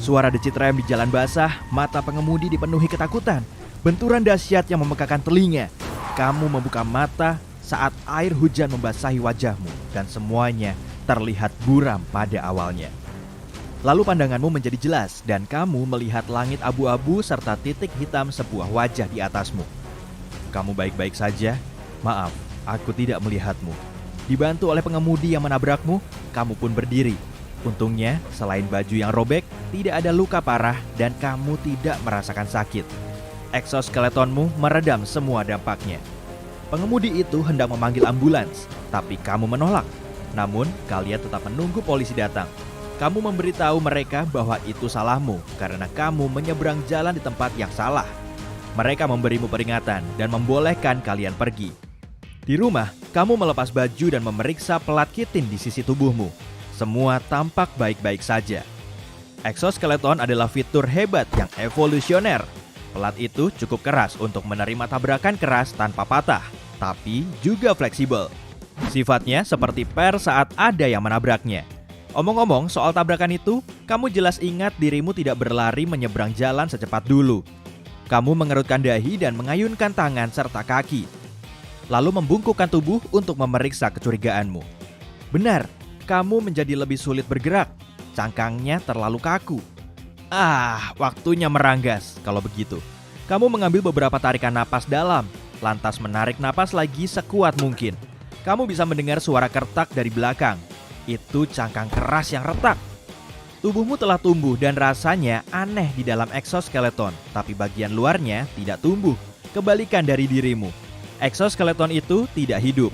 Suara decit rem di jalan basah, mata pengemudi dipenuhi ketakutan. Benturan dahsyat yang memekakan telinga. Kamu membuka mata saat air hujan membasahi wajahmu dan semuanya terlihat buram pada awalnya. Lalu pandanganmu menjadi jelas dan kamu melihat langit abu-abu serta titik hitam sebuah wajah di atasmu. Kamu baik-baik saja? Maaf, aku tidak melihatmu. Dibantu oleh pengemudi yang menabrakmu, kamu pun berdiri. Untungnya, selain baju yang robek, tidak ada luka parah dan kamu tidak merasakan sakit. Eksoskeletonmu meredam semua dampaknya. Pengemudi itu hendak memanggil ambulans, tapi kamu menolak. Namun, kalian tetap menunggu polisi datang. Kamu memberitahu mereka bahwa itu salahmu karena kamu menyeberang jalan di tempat yang salah. Mereka memberimu peringatan dan membolehkan kalian pergi. Di rumah, kamu melepas baju dan memeriksa pelat kitin di sisi tubuhmu. Semua tampak baik-baik saja. Eksoskeleton adalah fitur hebat yang evolusioner. Pelat itu cukup keras untuk menerima tabrakan keras tanpa patah, tapi juga fleksibel. Sifatnya seperti per saat ada yang menabraknya. Omong-omong soal tabrakan itu, kamu jelas ingat dirimu tidak berlari menyeberang jalan secepat dulu. Kamu mengerutkan dahi dan mengayunkan tangan serta kaki. Lalu membungkukkan tubuh untuk memeriksa kecurigaanmu. Benar, kamu menjadi lebih sulit bergerak. Cangkangnya terlalu kaku. Waktunya meranggas kalau begitu. Kamu mengambil beberapa tarikan napas dalam, lantas menarik napas lagi sekuat mungkin. Kamu bisa mendengar suara kertak dari belakang. Itu cangkang keras yang retak. Tubuhmu telah tumbuh dan rasanya aneh di dalam eksoskeleton, tapi bagian luarnya tidak tumbuh, kebalikan dari dirimu. Eksoskeleton itu tidak hidup.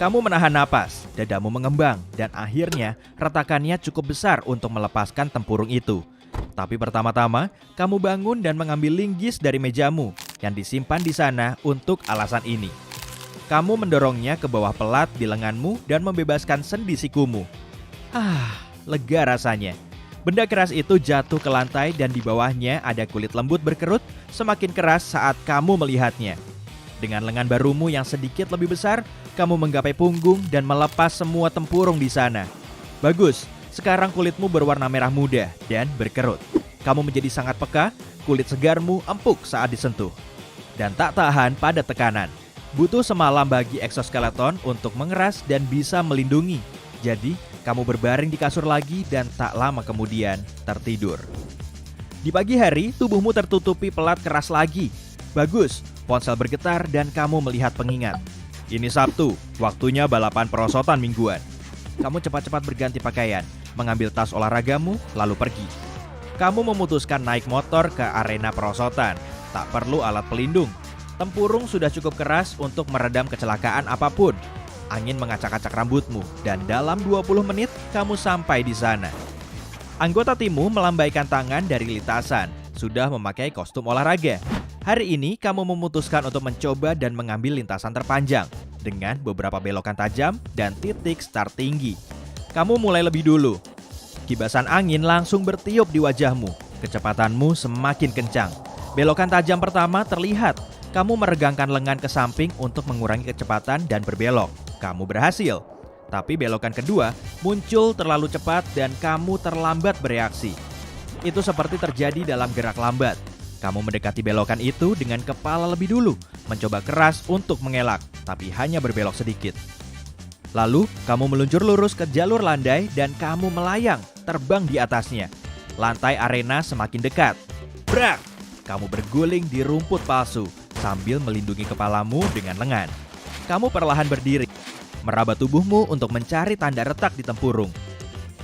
Kamu menahan napas, dadamu mengembang, dan akhirnya retakannya cukup besar untuk melepaskan tempurung itu. Tapi pertama-tama, kamu bangun dan mengambil linggis dari mejamu yang disimpan di sana untuk alasan ini. Kamu mendorongnya ke bawah pelat di lenganmu dan membebaskan sendi sikumu. Lega rasanya. Benda keras itu jatuh ke lantai dan di bawahnya ada kulit lembut berkerut semakin keras saat kamu melihatnya. Dengan lengan barumu yang sedikit lebih besar, kamu menggapai punggung dan melepas semua tempurung di sana. Bagus, sekarang kulitmu berwarna merah muda dan berkerut. Kamu menjadi sangat peka, kulit segarmu empuk saat disentuh. Dan tak tahan pada tekanan. Butuh semalam bagi eksoskeleton untuk mengeras dan bisa melindungi. Jadi, kamu berbaring di kasur lagi dan tak lama kemudian tertidur. Di pagi hari, tubuhmu tertutupi pelat keras lagi. Bagus, ponsel bergetar dan kamu melihat pengingat. Ini Sabtu, waktunya balapan perosotan mingguan. Kamu cepat-cepat berganti pakaian, mengambil tas olahragamu, lalu pergi. Kamu memutuskan naik motor ke arena perosotan. Tak perlu alat pelindung. Tempurung sudah cukup keras untuk meredam kecelakaan apapun. Angin mengacak-acak rambutmu dan dalam 20 menit kamu sampai di sana. Anggota timmu melambaikan tangan dari lintasan, sudah memakai kostum olahraga. Hari ini kamu memutuskan untuk mencoba dan mengambil lintasan terpanjang dengan beberapa belokan tajam dan titik start tinggi. Kamu mulai lebih dulu. Kibasan angin langsung bertiup di wajahmu. Kecepatanmu semakin kencang. Belokan tajam pertama terlihat. Kamu meregangkan lengan ke samping untuk mengurangi kecepatan dan berbelok. Kamu berhasil. Tapi belokan kedua muncul terlalu cepat dan kamu terlambat bereaksi. Itu seperti terjadi dalam gerak lambat. Kamu mendekati belokan itu dengan kepala lebih dulu, mencoba keras untuk mengelak, tapi hanya berbelok sedikit. Lalu, kamu meluncur lurus ke jalur landai dan kamu melayang, terbang di atasnya. Lantai arena semakin dekat. Brak! Kamu berguling di rumput palsu sambil melindungi kepalamu dengan lengan. Kamu perlahan berdiri, meraba tubuhmu untuk mencari tanda retak di tempurung.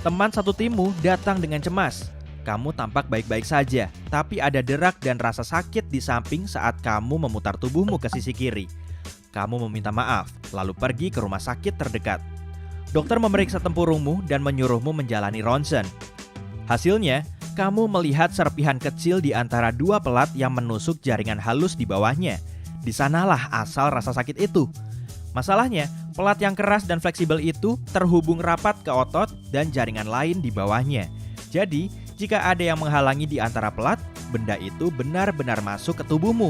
Teman satu timmu datang dengan cemas. Kamu tampak baik-baik saja, tapi ada derak dan rasa sakit di samping saat kamu memutar tubuhmu ke sisi kiri. Kamu meminta maaf, lalu pergi ke rumah sakit terdekat. Dokter memeriksa tempurungmu dan menyuruhmu menjalani ronsen. Hasilnya, kamu melihat serpihan kecil di antara dua pelat yang menusuk jaringan halus di bawahnya. Di sanalah asal rasa sakit itu. Masalahnya, pelat yang keras dan fleksibel itu terhubung rapat ke otot dan jaringan lain di bawahnya. Jadi, jika ada yang menghalangi di antara pelat, benda itu benar-benar masuk ke tubuhmu.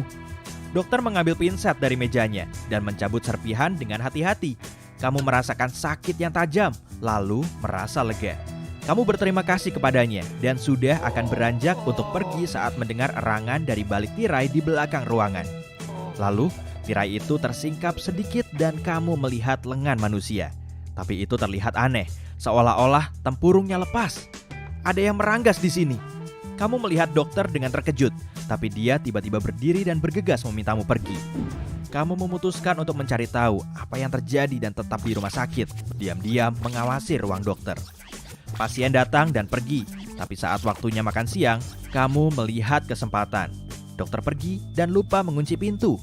Dokter mengambil pinset dari mejanya dan mencabut serpihan dengan hati-hati. Kamu merasakan sakit yang tajam, lalu merasa lega. Kamu berterima kasih kepadanya dan sudah akan beranjak untuk pergi saat mendengar erangan dari balik tirai di belakang ruangan. Lalu, tirai itu tersingkap sedikit dan kamu melihat lengan manusia. Tapi itu terlihat aneh, seolah-olah tempurungnya lepas. Ada yang meranggas di sini. Kamu melihat dokter dengan terkejut, tapi dia tiba-tiba berdiri dan bergegas memintamu pergi. Kamu memutuskan untuk mencari tahu apa yang terjadi dan tetap di rumah sakit, diam-diam mengawasi ruang dokter. Pasien datang dan pergi, tapi saat waktunya makan siang, kamu melihat kesempatan. Dokter pergi dan lupa mengunci pintu.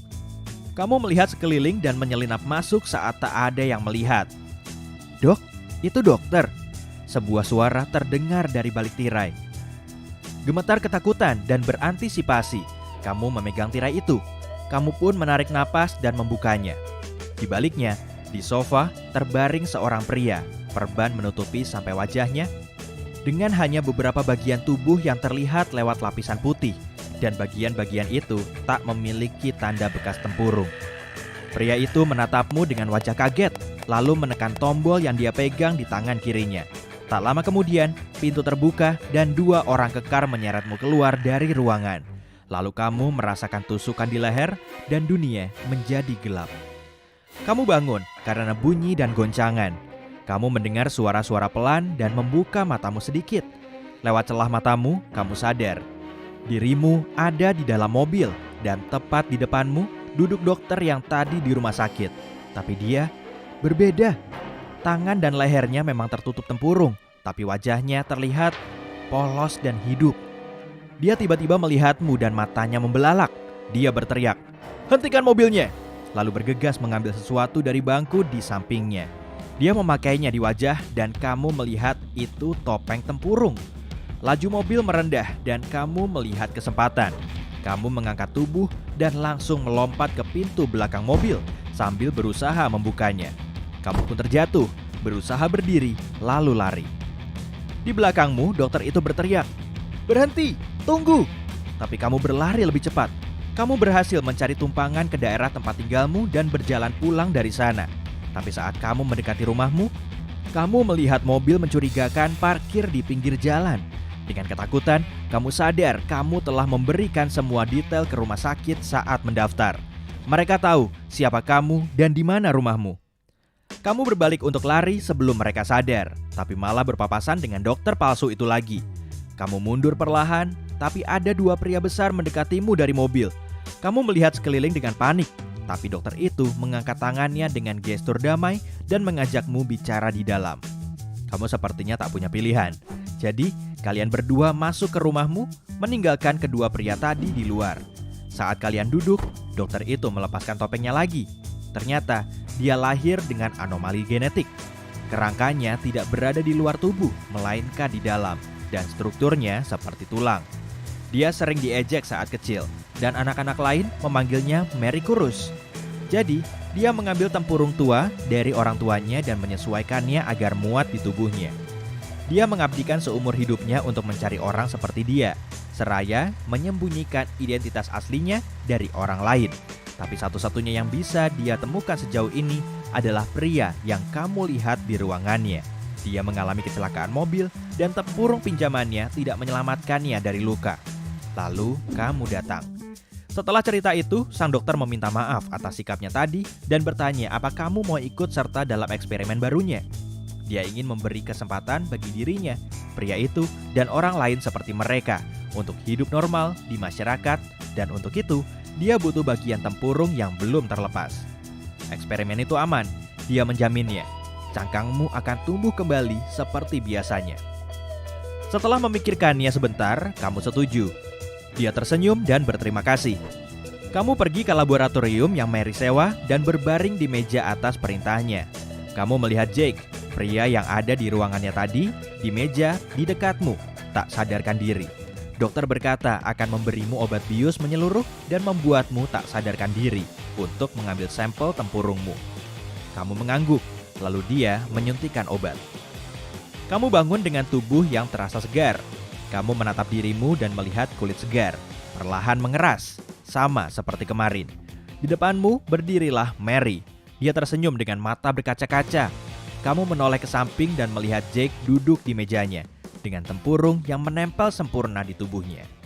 Kamu melihat sekeliling dan menyelinap masuk saat tak ada yang melihat. "Dok, itu dokter." Sebuah suara terdengar dari balik tirai. Gemetar ketakutan dan berantisipasi, kamu memegang tirai itu. Kamu pun menarik napas dan membukanya. Di baliknya, di sofa, terbaring seorang pria, perban menutupi sampai wajahnya, dengan hanya beberapa bagian tubuh yang terlihat lewat lapisan putih, dan bagian-bagian itu tak memiliki tanda bekas tempurung. Pria itu menatapmu dengan wajah kaget, lalu menekan tombol yang dia pegang di tangan kirinya. Tak lama kemudian, pintu terbuka dan dua orang kekar menyeretmu keluar dari ruangan. Lalu kamu merasakan tusukan di leher dan dunia menjadi gelap. Kamu bangun karena bunyi dan goncangan. Kamu mendengar suara-suara pelan dan membuka matamu sedikit. Lewat celah matamu, kamu sadar. Dirimu ada di dalam mobil dan tepat di depanmu duduk dokter yang tadi di rumah sakit. Tapi dia berbeda. Tangan dan lehernya memang tertutup tempurung, tapi wajahnya terlihat polos dan hidup. Dia tiba-tiba melihatmu dan matanya membelalak. Dia berteriak, "Hentikan mobilnya!" Lalu bergegas mengambil sesuatu dari bangku di sampingnya. Dia memakainya di wajah dan kamu melihat itu topeng tempurung. Laju mobil merendah dan kamu melihat kesempatan. Kamu mengangkat tubuh dan langsung melompat ke pintu belakang mobil sambil berusaha membukanya. Kamu pun terjatuh, berusaha berdiri, lalu lari. Di belakangmu, dokter itu berteriak, "Berhenti, tunggu!" Tapi kamu berlari lebih cepat. Kamu berhasil mencari tumpangan ke daerah tempat tinggalmu dan berjalan pulang dari sana. Tapi saat kamu mendekati rumahmu, kamu melihat mobil mencurigakan parkir di pinggir jalan. Dengan ketakutan, kamu sadar kamu telah memberikan semua detail ke rumah sakit saat mendaftar. Mereka tahu siapa kamu dan di mana rumahmu. Kamu berbalik untuk lari sebelum mereka sadar, tapi malah berpapasan dengan dokter palsu itu lagi. Kamu mundur perlahan, tapi ada dua pria besar mendekatimu dari mobil. Kamu melihat sekeliling dengan panik. Tapi dokter itu mengangkat tangannya dengan gestur damai dan mengajakmu bicara di dalam. Kamu sepertinya tak punya pilihan. Jadi, kalian berdua masuk ke rumahmu, meninggalkan kedua pria tadi di luar. Saat kalian duduk, dokter itu melepaskan topengnya lagi. Ternyata, dia lahir dengan anomali genetik. Kerangkanya tidak berada di luar tubuh, melainkan di dalam, dan strukturnya seperti tulang. Dia sering diejek saat kecil, dan anak-anak lain memanggilnya Mericurus. Jadi, dia mengambil tempurung tua dari orang tuanya dan menyesuaikannya agar muat di tubuhnya. Dia mengabdikan seumur hidupnya untuk mencari orang seperti dia, seraya menyembunyikan identitas aslinya dari orang lain. Tapi satu-satunya yang bisa dia temukan sejauh ini adalah pria yang kamu lihat di ruangannya. Dia mengalami kecelakaan mobil dan tempurung pinjamannya tidak menyelamatkannya dari luka. Lalu kamu datang. Setelah cerita itu, sang dokter meminta maaf atas sikapnya tadi dan bertanya apa kamu mau ikut serta dalam eksperimen barunya. Dia ingin memberi kesempatan bagi dirinya, pria itu, dan orang lain seperti mereka untuk hidup normal di masyarakat, dan untuk itu, dia butuh bagian tempurung yang belum terlepas. Eksperimen itu aman, dia menjaminnya. Cangkangmu akan tumbuh kembali seperti biasanya. Setelah memikirkannya sebentar, kamu setuju. Dia tersenyum dan berterima kasih. Kamu pergi ke laboratorium yang Mary sewa dan berbaring di meja atas perintahnya. Kamu melihat Jake, pria yang ada di ruangannya tadi, di meja di dekatmu, tak sadarkan diri. Dokter berkata akan memberimu obat bius menyeluruh dan membuatmu tak sadarkan diri untuk mengambil sampel tempurungmu. Kamu mengangguk, lalu dia menyuntikkan obat. Kamu bangun dengan tubuh yang terasa segar. Kamu menatap dirimu dan melihat kulit segar, perlahan mengeras, sama seperti kemarin. Di depanmu berdirilah Mary. Dia tersenyum dengan mata berkaca-kaca. Kamu menoleh ke samping dan melihat Jake duduk di mejanya. dengan tempurung yang menempel sempurna di tubuhnya.